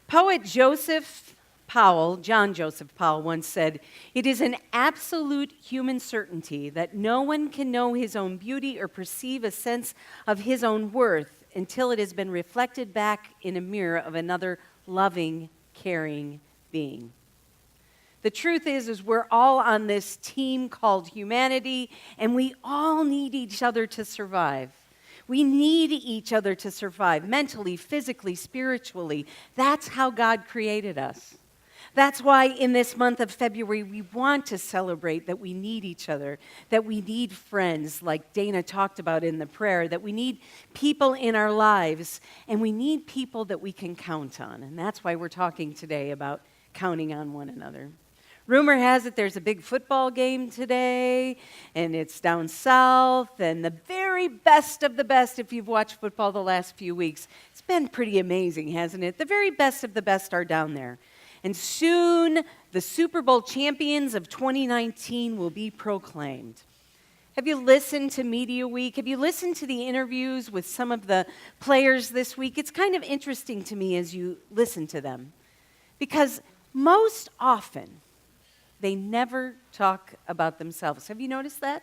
Poet John Joseph Powell once said, "It is an absolute human certainty that no one can know his own beauty or perceive a sense of his own worth until it has been reflected back in a mirror of another loving, caring being." The truth is we're all on this team called humanity, and we all need each other to survive. We need each other to survive mentally, physically, spiritually. That's how God created us. That's why in this month of February, we want to celebrate that we need each other, that we need friends, like Dana talked about in the prayer, that we need people in our lives, and we need people that we can count on. And that's why we're talking today about counting on one another. Rumor has it there's a big football game today, and it's down south, and the very best of the best, if you've watched football the last few weeks, it's been pretty amazing, hasn't it? The very best of the best are down there. And soon, the Super Bowl champions of 2019 will be proclaimed. Have you listened to Media Week? Have you listened to the interviews with some of the players this week? It's kind of interesting to me as you listen to them, because most often, they never talk about themselves. Have you noticed that?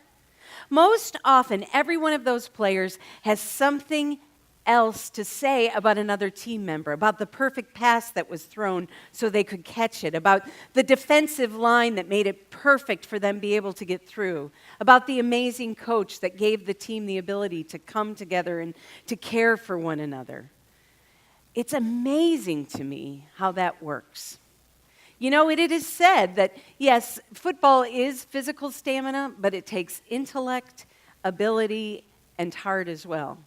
Most often, every one of those players has something else to say about another team member, about the perfect pass that was thrown so they could catch it, about the defensive line that made it perfect for them to be able to get through, about the amazing coach that gave the team the ability to come together and to care for one another. It's amazing to me how that works. You know, it is said that, yes, football is physical stamina, but it takes intellect, ability, and heart as well.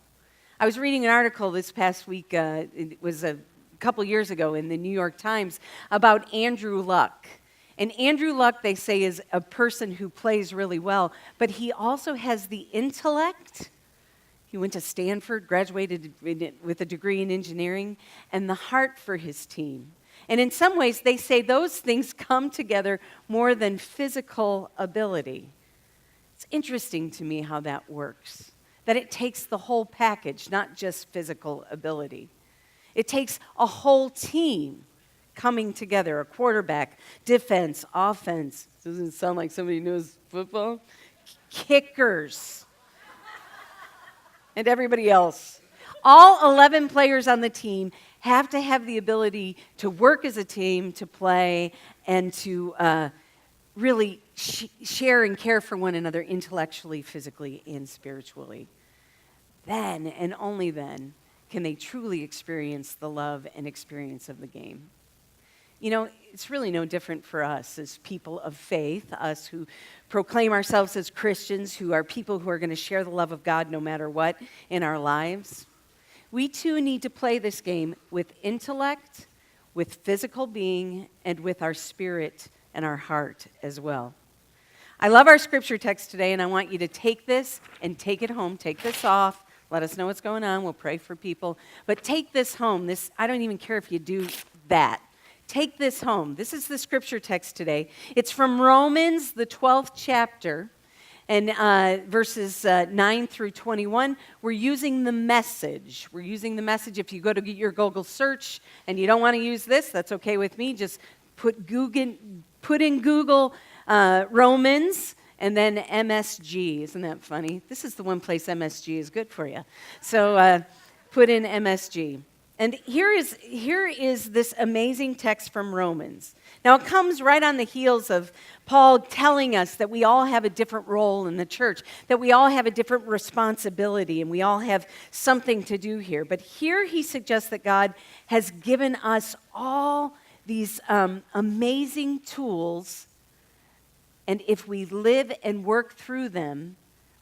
I was reading an article this past week, it was a couple years ago in the New York Times, about Andrew Luck. And Andrew Luck, they say, is a person who plays really well, but he also has the intellect. He went to Stanford, graduated with a degree in engineering, and the heart for his team. And in some ways, they say those things come together more than physical ability. It's interesting to me how that works, that it takes the whole package, not just physical ability. It takes a whole team coming together, a quarterback, defense, offense. Doesn't sound like somebody knows football. Kickers, and everybody else. All 11 players on the team have to have the ability to work as a team, to play, and to really share and care for one another intellectually, physically, and spiritually. Then, and only then, can they truly experience the love and experience of the game. You know, it's really no different for us as people of faith, us who proclaim ourselves as Christians, who are people who are going to share the love of God no matter what in our lives. We too need to play this game with intellect, with physical being, and with our spirit and our heart as well. I love our scripture text today, and I want you to take this and take it home. Take this off. Let us know what's going on. We'll pray for people. But take this home. I don't even care if you do that. Take this home. This is the scripture text today. It's from Romans, the 12th chapter. And verses 9 through 21, we're using the Message. We're using the Message. If you go to your Google search and you don't want to use this, that's okay with me. Just put in Google Romans and then MSG. Isn't that funny? This is the one place MSG is good for you. So put in MSG. And here is this amazing text from Romans. Now, it comes right on the heels of Paul telling us that we all have a different role in the church, that we all have a different responsibility, and we all have something to do here. But here he suggests that God has given us all these amazing tools, and if we live and work through them,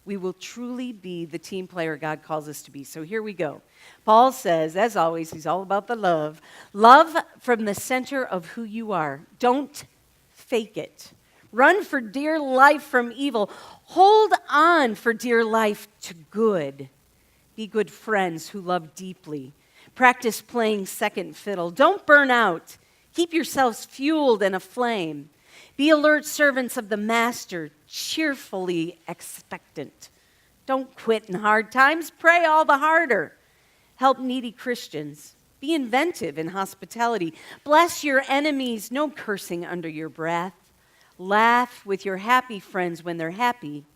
we will truly be the team player God calls us to be. So here we go. Paul says, as always, he's all about the love. Love from the center of who you are. Don't fake it. Run for dear life from evil. Hold on for dear life to good. Be good friends who love deeply. Practice playing second fiddle. Don't burn out. Keep yourselves fueled and aflame. Be alert servants of the Master, cheerfully expectant. Don't quit in hard times. Pray all the harder. Help needy Christians. Be inventive in hospitality. Bless your enemies, no cursing under your breath. Laugh with your happy friends when they're happy.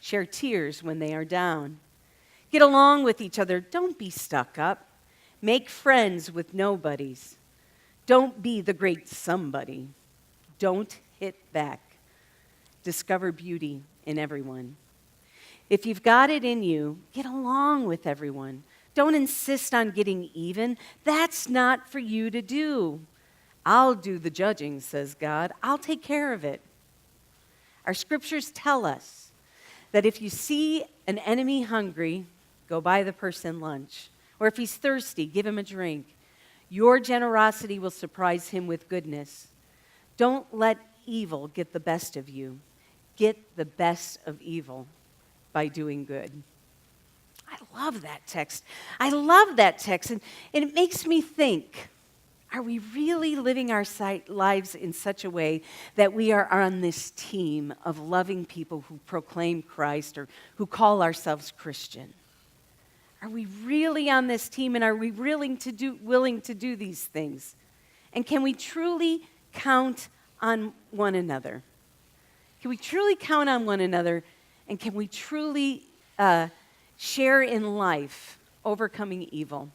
Share tears when they are down. Get along with each other. Don't be stuck up. Make friends with nobodies. Don't be the great somebody. Don't hit back. Discover beauty in everyone. If you've got it in you, get along with everyone. Don't insist on getting even. That's not for you to do. I'll do the judging, says God. I'll take care of it. Our scriptures tell us that if you see an enemy hungry, go buy the person lunch. Or if he's thirsty, give him a drink. Your generosity will surprise him with goodness. Don't let evil get the best of you. Get the best of evil by doing good. I love that text. I love that text. And it makes me think, are we really living our lives in such a way that we are on this team of loving people who proclaim Christ or who call ourselves Christian? Are we really on this team, and are we willing to do these things? And can we truly count on one another? Can we truly count on one another, and can we truly share in life, overcoming evil?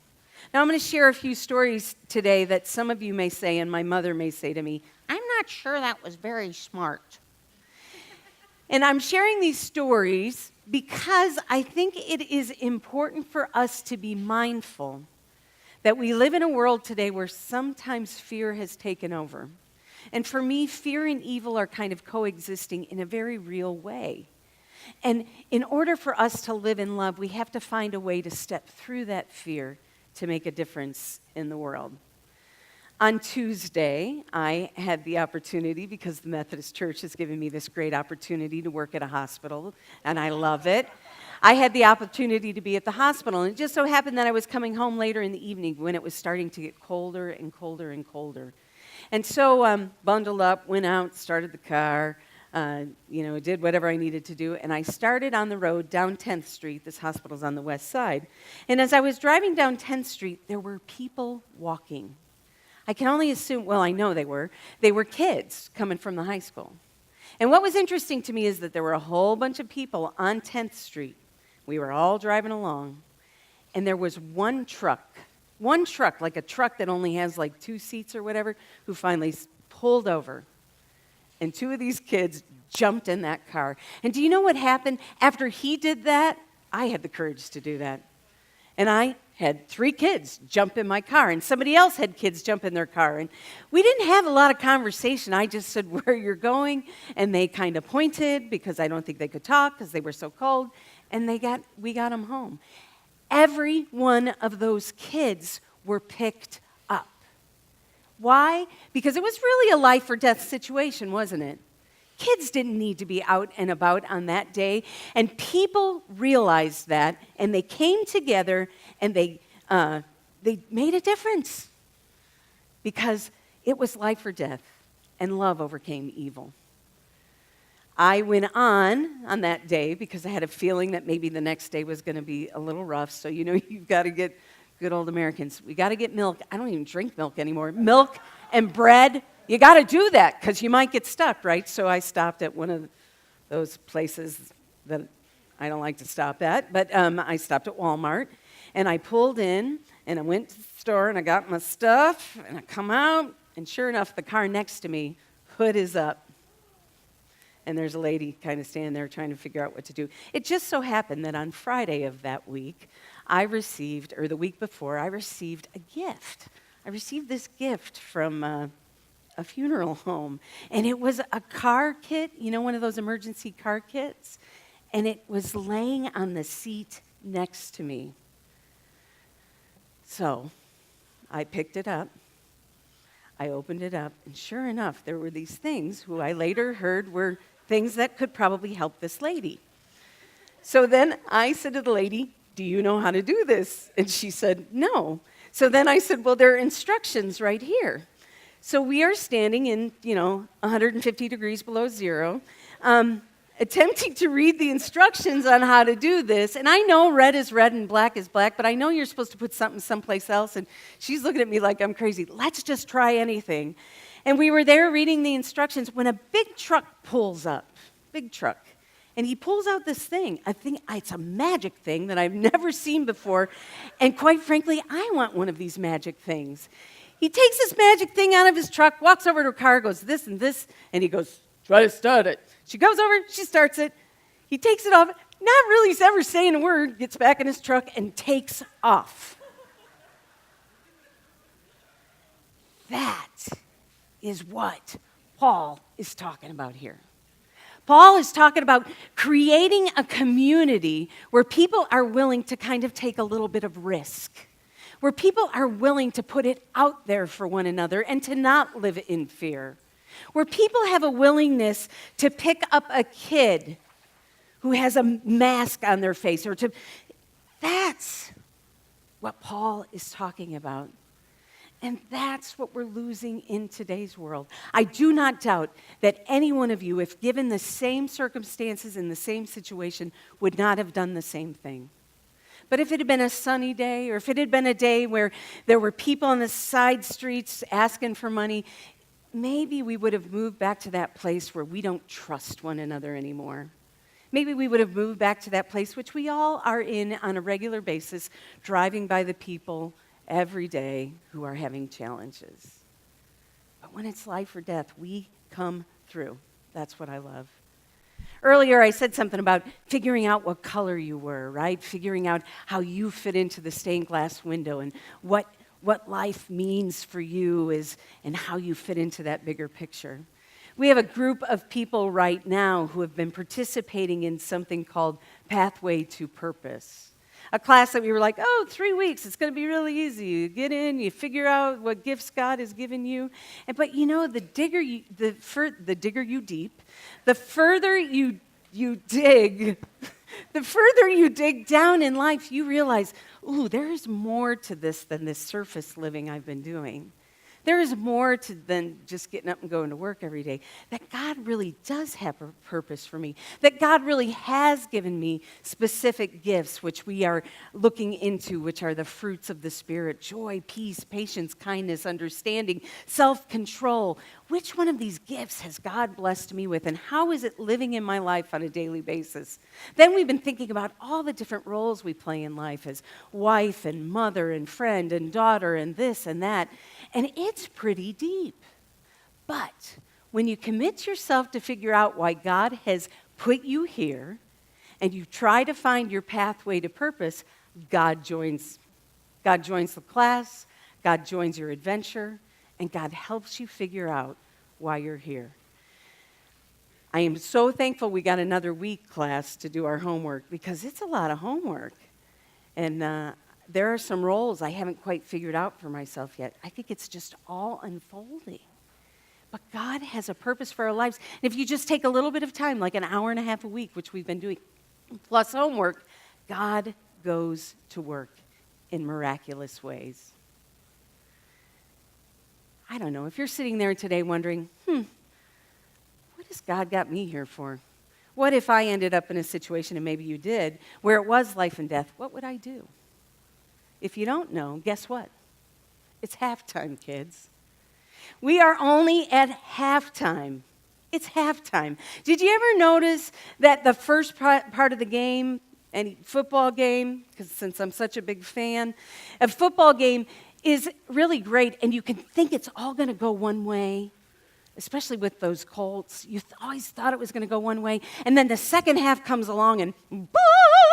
Now, I'm going to share a few stories today that some of you may say, and my mother may say to me, I'm not sure that was very smart. And I'm sharing these stories because I think it is important for us to be mindful that we live in a world today where sometimes fear has taken over. And for me, fear and evil are kind of coexisting in a very real way. And in order for us to live in love, we have to find a way to step through that fear to make a difference in the world. On Tuesday, I had the opportunity, because the Methodist Church has given me this great opportunity to work at a hospital, and I love it. I had the opportunity to be at the hospital, and it just so happened that I was coming home later in the evening when it was starting to get colder and colder and colder. And so bundled up, went out, started the car, did whatever I needed to do, and I started on the road down 10th Street. This hospital's on the west side. And as I was driving down 10th Street, there were people walking. I can only assume, well, I know they were kids coming from the high school. And what was interesting to me is that there were a whole bunch of people on 10th Street. We were all driving along, and there was one truck, like a truck that only has like 2 seats or whatever, who finally pulled over. And 2 of these kids jumped in that car. And do you know what happened? After he did that, I had the courage to do that. And I had 3 kids jump in my car, and somebody else had kids jump in their car. And we didn't have a lot of conversation. I just said, where you're going, and they kind of pointed, because I don't think they could talk because they were so cold, and we got them home. Every one of those kids were picked up. Why? Because it was really a life or death situation, wasn't it? Kids didn't need to be out and about on that day, and people realized that, and they came together, and they made a difference, because it was life or death, and love overcame evil. I went on that day because I had a feeling that maybe the next day was going to be a little rough, so you've got to get good old Americans. We got to get milk. I don't even drink milk anymore. Milk and bread. You got to do that because you might get stuck, right? So I stopped at one of those places that I don't like to stop at, but I stopped at Walmart, and I pulled in, and I went to the store, and I got my stuff, and I come out, and sure enough, the car next to me, hood is up, and there's a lady kind of standing there trying to figure out what to do. It just so happened that on Friday of that week, the week before, I received a gift. I received this gift from a funeral home, and it was a car kit, one of those emergency car kits, and it was laying on the seat next to me. So I picked it up, I opened it up, and sure enough, there were these things who I later heard were things that could probably help this lady. So then I said to the lady, do you know how to do this? And she said, no. So then I said, well, there are instructions right here. So we are standing in, 150 degrees below zero. attempting to read the instructions on how to do this. And I know red is red and black is black, but I know you're supposed to put something someplace else. And she's looking at me like I'm crazy. Let's just try anything. And we were there reading the instructions when a big truck pulls up, big truck. And he pulls out this thing. I think it's a magic thing that I've never seen before. And quite frankly, I want one of these magic things. He takes this magic thing out of his truck, walks over to her car, goes this and this, and he goes, try to start it. She goes over, she starts it. He takes it off, not really ever saying a word, gets back in his truck and takes off. That is what Paul is talking about here. Paul is talking about creating a community where people are willing to kind of take a little bit of risk, where people are willing to put it out there for one another and to not live in fear, where people have a willingness to pick up a kid who has a mask on their face, or to. That's what Paul is talking about. And that's what we're losing in today's world. I do not doubt that any one of you, if given the same circumstances in the same situation, would not have done the same thing. But if it had been a sunny day, or if it had been a day where there were people on the side streets asking for money, maybe we would have moved back to that place where we don't trust one another anymore. Maybe we would have moved back to that place, which we all are in on a regular basis, driving by the people every day who are having challenges. But when it's life or death, we come through. That's what I love. Earlier, I said something about figuring out what color you were, right? Figuring out how you fit into the stained glass window and what life means for you is, and how you fit into that bigger picture. We have a group of people right now who have been participating in something called Pathway to Purpose. A class that we were like, 3 weeks, it's going to be really easy. You get in, you figure out what gifts God has given you. But the digger you deep, the further you dig, the further you dig down in life, you realize, there is more to this than this surface living I've been doing. There is more than just getting up and going to work every day. That God really does have a purpose for me. That God really has given me specific gifts, which we are looking into, which are the fruits of the Spirit: joy, peace, patience, kindness, understanding, self-control. Which one of these gifts has God blessed me with, and how is it living in my life on a daily basis? Then we've been thinking about all the different roles we play in life as wife and mother and friend and daughter and this and that. And it's pretty deep. But when you commit yourself to figure out why God has put you here, and you try to find your pathway to purpose, God joins the class, God joins your adventure, and God helps you figure out why you're here. I am so thankful we got another week class to do our homework, because it's a lot of homework. And there are some roles I haven't quite figured out for myself yet. I think it's just all unfolding. But God has a purpose for our lives. And if you just take a little bit of time, like an hour and a half a week, which we've been doing, plus homework, God goes to work in miraculous ways. I don't know, if you're sitting there today wondering, what has God got me here for? What if I ended up in a situation, and maybe you did, where it was life and death? What would I do? If you don't know, guess what? It's halftime, kids. We are only at halftime. It's halftime. Did you ever notice that the first part of the game, any football game, because since I'm such a big fan, a football game is really great, and you can think it's all going to go one way, especially with those Colts. You always thought it was going to go one way, and then the second half comes along, and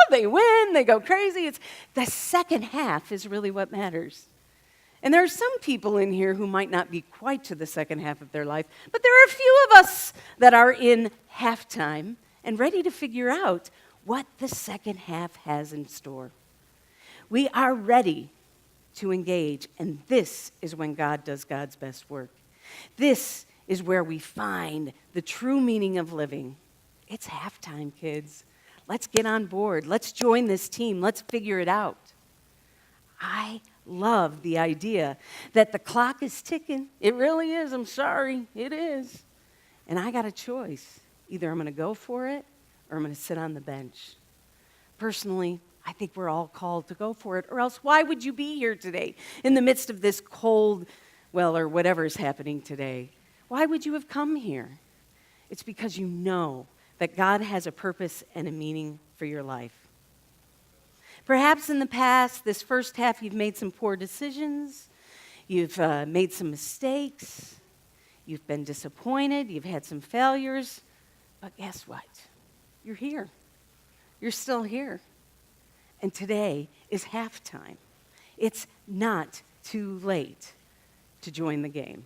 they win, they go crazy. It's the second half is really what matters. And there are some people in here who might not be quite to the second half of their life, but there are a few of us that are in halftime and ready to figure out what the second half has in store. We are ready to engage, and this is when God does God's best work. This is where we find the true meaning of living. It's halftime, kids. Let's get on board. Let's join this team. Let's figure it out. I love the idea that the clock is ticking. It really is. I'm sorry. It is. And I got a choice. Either I'm going to go for it or I'm going to sit on the bench. Personally, I think we're all called to go for it, or else why would you be here today in the midst of this cold, well, or whatever is happening today? Why would you have come here? It's because you know that God has a purpose and a meaning for your life. Perhaps in the past, this first half, you've made some poor decisions, you've made some mistakes, you've been disappointed, you've had some failures, but guess what? You're here. You're still here. And today is halftime. It's not too late to join the game.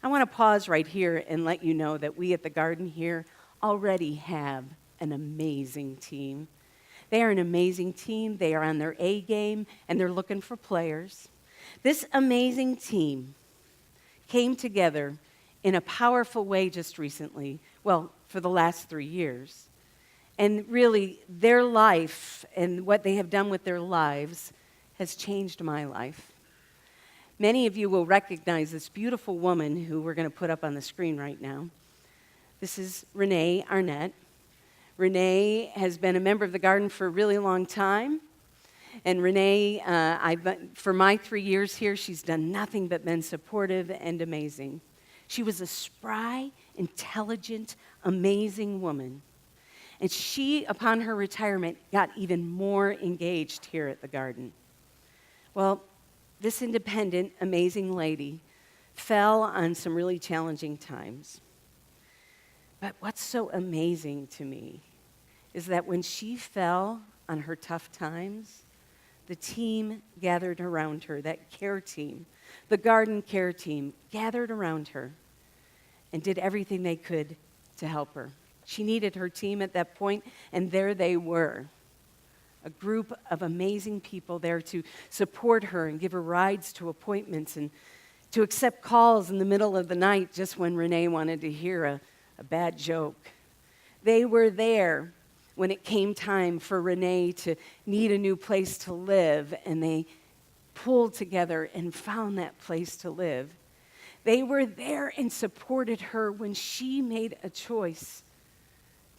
I want to pause right here and let you know that we at the Garden here already have an amazing team. They are an amazing team. They are on their A game, and they're looking for players. This amazing team came together in a powerful way just recently, well, for the last 3 years. And really, their life and what they have done with their lives has changed my life. Many of you will recognize this beautiful woman who we're going to put up on the screen right now. This is Renee Arnett. Renee has been a member of the Garden for a really long time. And Renee, for my 3 years here, she's done nothing but been supportive and amazing. She was a spry, intelligent, amazing woman. And she, upon her retirement, got even more engaged here at the Garden. Well, this independent, amazing lady fell on some really challenging times. But what's so amazing to me is that when she fell on her tough times, the team gathered around her, that care team, the Garden care team, gathered around her and did everything they could to help her. She needed her team at that point, and there they were, a group of amazing people there to support her and give her rides to appointments and to accept calls in the middle of the night just when Renee wanted to hear a bad joke. They were there when it came time for Renee to need a new place to live, and they pulled together and found that place to live. They were there and supported her when she made a choice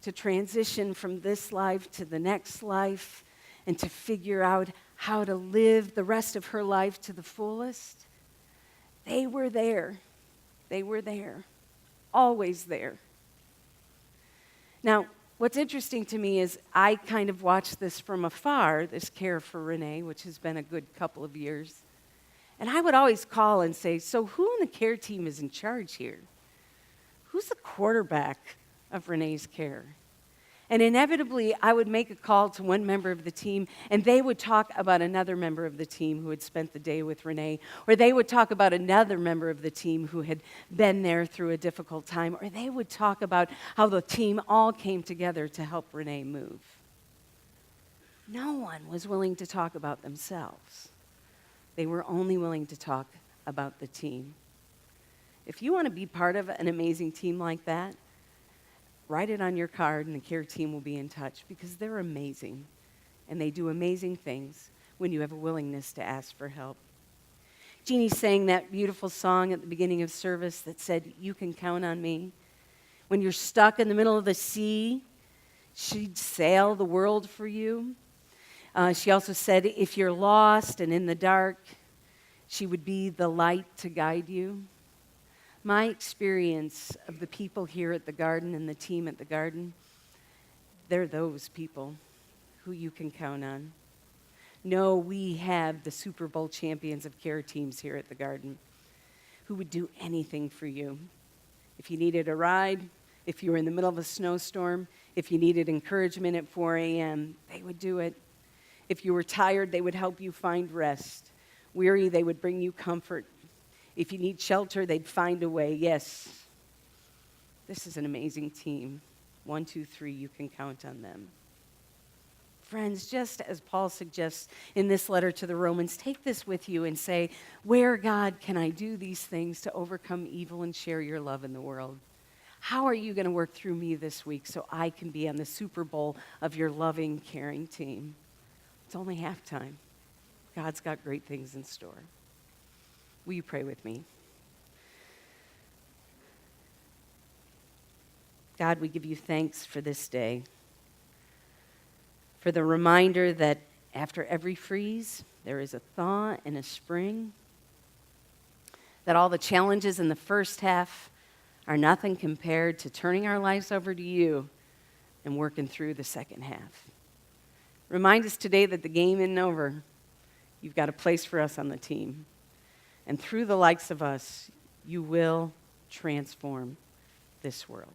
to transition from this life to the next life and to figure out how to live the rest of her life to the fullest. They were there. They were there. Always there. Now, what's interesting to me is I kind of watched this from afar, this care for Renee, which has been a good couple of years. And I would always call and say, so who in the care team is in charge here? Who's the quarterback of Renee's care? And inevitably, I would make a call to one member of the team, and they would talk about another member of the team who had spent the day with Renee, or they would talk about another member of the team who had been there through a difficult time, or they would talk about how the team all came together to help Renee move. No one was willing to talk about themselves. They were only willing to talk about the team. If you want to be part of an amazing team like that, write it on your card and the care team will be in touch, because they're amazing and they do amazing things when you have a willingness to ask for help. Jeannie sang that beautiful song at the beginning of service that said, "You can count on me." When you're stuck in the middle of the sea, she'd sail the world for you. She also said, if you're lost and in the dark, she would be the light to guide you. My experience of the people here at the Garden and the team at the Garden, they're those people who you can count on. No, we have the Super Bowl champions of care teams here at the Garden who would do anything for you. If you needed a ride, if you were in the middle of a snowstorm, if you needed encouragement at 4 a.m., they would do it. If you were tired, they would help you find rest. Weary, they would bring you comfort. If you need shelter, they'd find a way. Yes, this is an amazing team. 1, 2, 3, you can count on them. Friends, just as Paul suggests in this letter to the Romans, take this with you and say, where, God, can I do these things to overcome evil and share your love in the world? How are you going to work through me this week so I can be on the Super Bowl of your loving, caring team? It's only halftime. God's got great things in store. Will you pray with me? God, we give you thanks for this day, for the reminder that after every freeze, there is a thaw and a spring, that all the challenges in the first half are nothing compared to turning our lives over to you and working through the second half. Remind us today that the game isn't over. You've got a place for us on the team. And through the likes of us, you will transform this world.